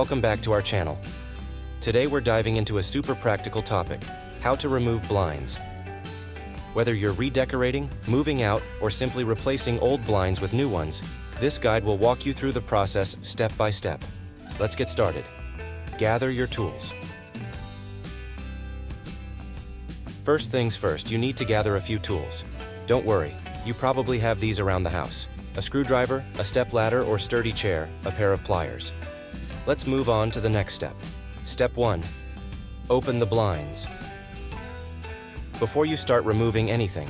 welcome back to our channel. Today we're diving into a super practical topic, how to remove blinds. Whether you're redecorating, moving out, or simply replacing old blinds with new ones, this guide will walk you through the process step by step. Let's get started. Gather your tools. First things first, you need to gather a few tools. Don't worry, you probably have these around the house. A screwdriver, a stepladder or sturdy chair, a pair of pliers. Let's move on to the next step. Step 1. Open the blinds. Before you start removing anything,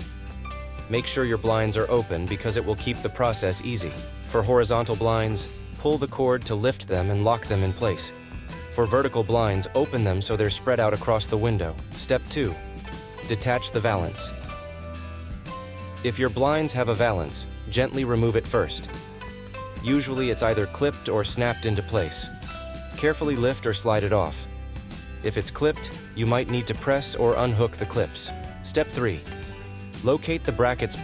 make sure your blinds are open because it will keep the process easy. For horizontal blinds, pull the cord to lift them and lock them in place. For vertical blinds, open them so they're spread out across the window. Step 2. Detach the valance. If your blinds have a valance, gently remove it first. Usually it's either clipped or snapped into place. Carefully lift or slide it off. If it's clipped, you might need to press or unhook the clips. Step 3. Locate the brackets.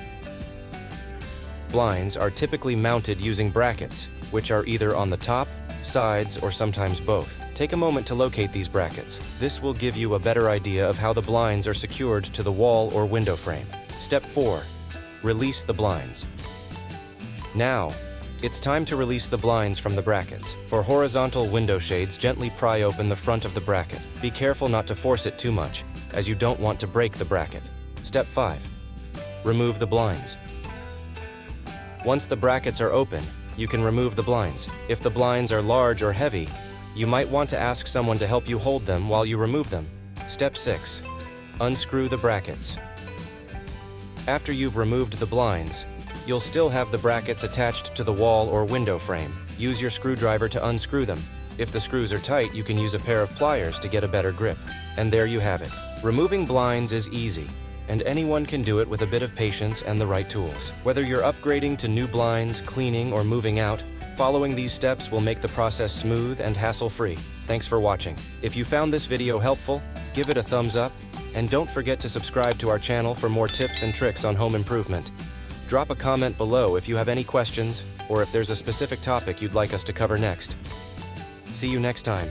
Blinds are typically mounted using brackets, which are either on the top, sides, or sometimes both. Take a moment to locate these brackets. This will give you a better idea of how the blinds are secured to the wall or window frame. Step 4. Release the blinds. Now, it's time to release the blinds from the brackets. For horizontal window shades, gently pry open the front of the bracket. Be careful not to force it too much, as you don't want to break the bracket. Step 5. Remove the blinds. Once the brackets are open, you can remove the blinds. If the blinds are large or heavy, you might want to ask someone to help you hold them while you remove them. Step 6. Unscrew the brackets. After you've removed the blinds, you'll still have the brackets attached to the wall or window frame. Use your screwdriver to unscrew them. If the screws are tight, you can use a pair of pliers to get a better grip. And there you have it. Removing blinds is easy, and anyone can do it with a bit of patience and the right tools. Whether you're upgrading to new blinds, cleaning, or moving out, following these steps will make the process smooth and hassle-free. Thanks for watching. If you found this video helpful, give it a thumbs up, and don't forget to subscribe to our channel for more tips and tricks on home improvement. Drop a comment below if you have any questions or if there's a specific topic you'd like us to cover next. See you next time.